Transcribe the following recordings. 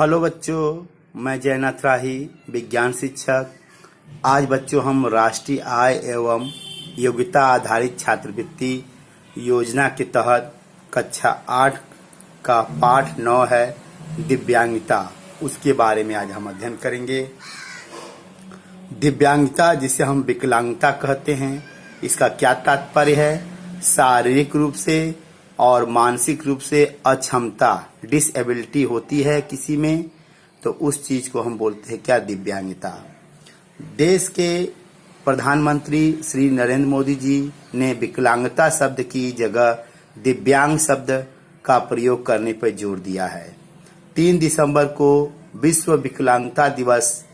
Hello बच्चों, मैं जयनाथ राही, विज्ञान शिक्षक। आज बच्चों हम राष्ट्रीय आय एवं योग्यता आधारित छात्रवृत्ति योजना के तहत कक्षा 8 का पाठ 9 है दिव्यांगता, उसके बारे में आज हम अध्ययन करेंगे। दिव्यांगता, जिसे हम विकलांगता कहते हैं, इसका क्या तात्पर्य है? शारीरिक रूप से और मानसिक रूप से अक्षमता, डिसएबिलिटी होती है किसी में, तो उस चीज को हम बोलते हैं क्या? दिव्यांगता। देश के प्रधानमंत्री श्री नरेंद्र मोदी जी ने विकलांगता शब्द की जगह दिव्यांग शब्द का प्रयोग करने पर जोर दिया है। 3 दिसंबर को विश्व विकलांगता दिवस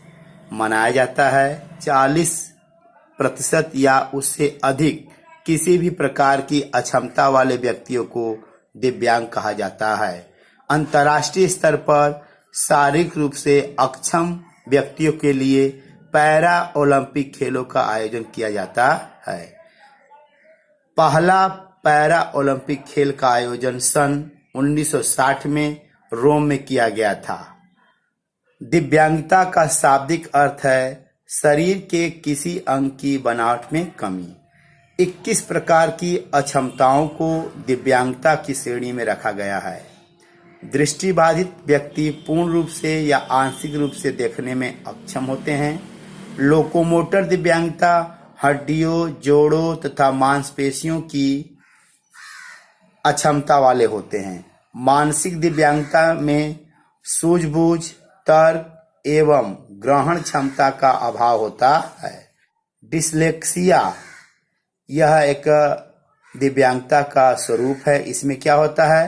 मनाया जाता है। 40% या उससे अधिक किसी भी प्रकार की अक्षमता वाले व्यक्तियों को दिव्यांग कहा जाता है। अंतर्राष्ट्रीय स्तर पर शारीरिक रूप से अक्षम व्यक्तियों के लिए पैरा ओलंपिक खेलों का आयोजन किया जाता है। पहला पैरा ओलंपिक खेल का आयोजन सन 1960 में रोम में किया गया था। दिव्यांगता का शाब्दिक अर्थ है शरीर के किसी अंग की बनावट में कमी। 21 प्रकार की अक्षमताओं को दिव्यांगता की श्रेणी में रखा गया है। दृष्टिबाधित व्यक्ति पूर्ण रूप से या आंशिक रूप से देखने में अक्षम होते हैं। लोकोमोटर दिव्यांगता हड्डियों, जोड़ों तथा मांसपेशियों की अक्षमता वाले होते हैं। मानसिक दिव्यांगता में सूझबूझ, तर्क एवं ग्रहण क्षमता का अभाव होता है। डिसलेक्सिया यह एक दिव्यांगता का स्वरूप है। इसमें क्या होता है?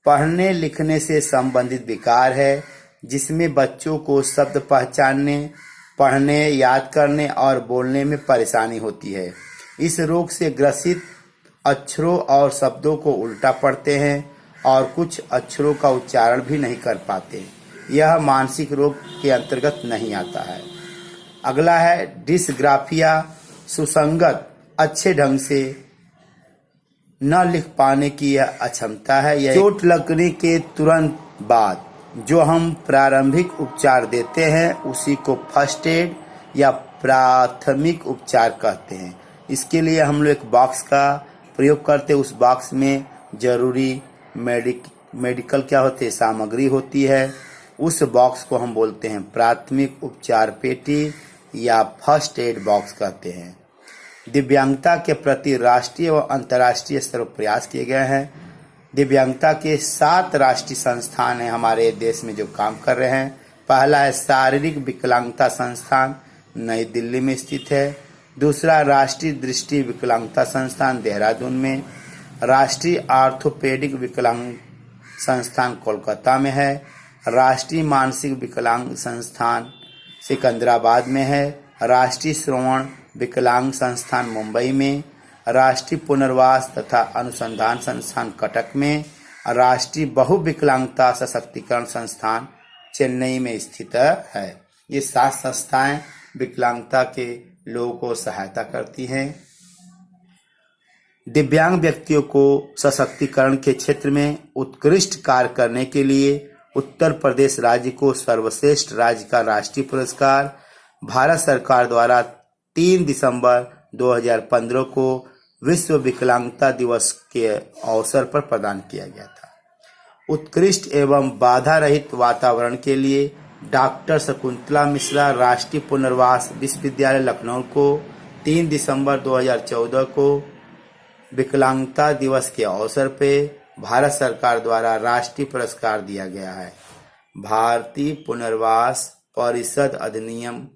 पढ़ने लिखने से संबंधित विकार है, जिसमें बच्चों को शब्द पहचानने, पढ़ने, याद करने और बोलने में परेशानी होती है। इस रोग से ग्रसित अक्षरों और शब्दों को उल्टा पढ़ते हैं और कुछ अक्षरों का उच्चारण भी नहीं कर पाते। यह मानसिक रोग के अंतर्गत नहीं आता है। अगला है डिसग्राफिया, सुसंगत अच्छे ढंग से न लिख पाने की यह अक्षमता है। यह चोट लगने के तुरंत बाद जो हम प्रारंभिक उपचार देते हैं उसी को फर्स्ट एड या प्राथमिक उपचार कहते हैं। इसके लिए हम लोग एक बॉक्स का प्रयोग करते हैं। उस बॉक्स में जरूरी मेडिकल क्या होते हैं? सामग्री होती है। उस बॉक्स को हम बोलते हैं प्राथमिक उपचार पेटी या फर्स्ट एड बॉक्स कहते हैं। दिव्यांगता के प्रति राष्ट्रीय व अंतर्राष्ट्रीय स्तर पर प्रयास किए गए हैं। दिव्यांगता के 7 राष्ट्रीय संस्थान हैं हमारे देश में जो काम कर रहे हैं। पहला है शारीरिक विकलांगता संस्थान, नई दिल्ली में स्थित है। दूसरा राष्ट्रीय दृष्टि विकलांगता संस्थान, देहरादून में। राष्ट्रीय आर्थोपेडिक विकलांग संस्थान कोलकाता में है। राष्ट्रीय मानसिक विकलांग संस्थान सिकंदराबाद में है। राष्ट्रीय श्रवण विकलांग संस्थान मुंबई में। राष्ट्रीय पुनर्वास तथा अनुसंधान संस्थान कटक में। राष्ट्रीय बहुविकलांगता सशक्तिकरण संस्थान चेन्नई में स्थित है। ये 7 संस्थाएं विकलांगता के लोगों को सहायता करती हैं। दिव्यांग व्यक्तियों को सशक्तिकरण के क्षेत्र में उत्कृष्ट कार्य करने के लिए उत्तर प्रदेश राज्य को सर्वश्रेष्ठ राज्य का राष्ट्रीय पुरस्कार भारत सरकार द्वारा 3 दिसंबर 2015 को विश्व विकलांगता दिवस के अवसर पर प्रदान किया गया था। उत्कृष्ट एवं बाधा रहित वातावरण के लिए डॉक्टर शकुंतला मिश्रा राष्ट्रीय पुनर्वास विश्वविद्यालय लखनऊ को 3 दिसंबर 2014 को विकलांगता दिवस के अवसर पर भारत सरकार द्वारा राष्ट्रीय पुरस्कार दिया गया है। भारतीय पुनर्वास परिषद अधिनियम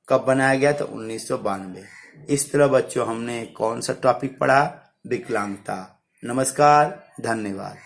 कब बनाया गया था? 1992। इस तरह बच्चों हमने कौन सा टॉपिक पढ़ा? विकलांगता। नमस्कार, धन्यवाद।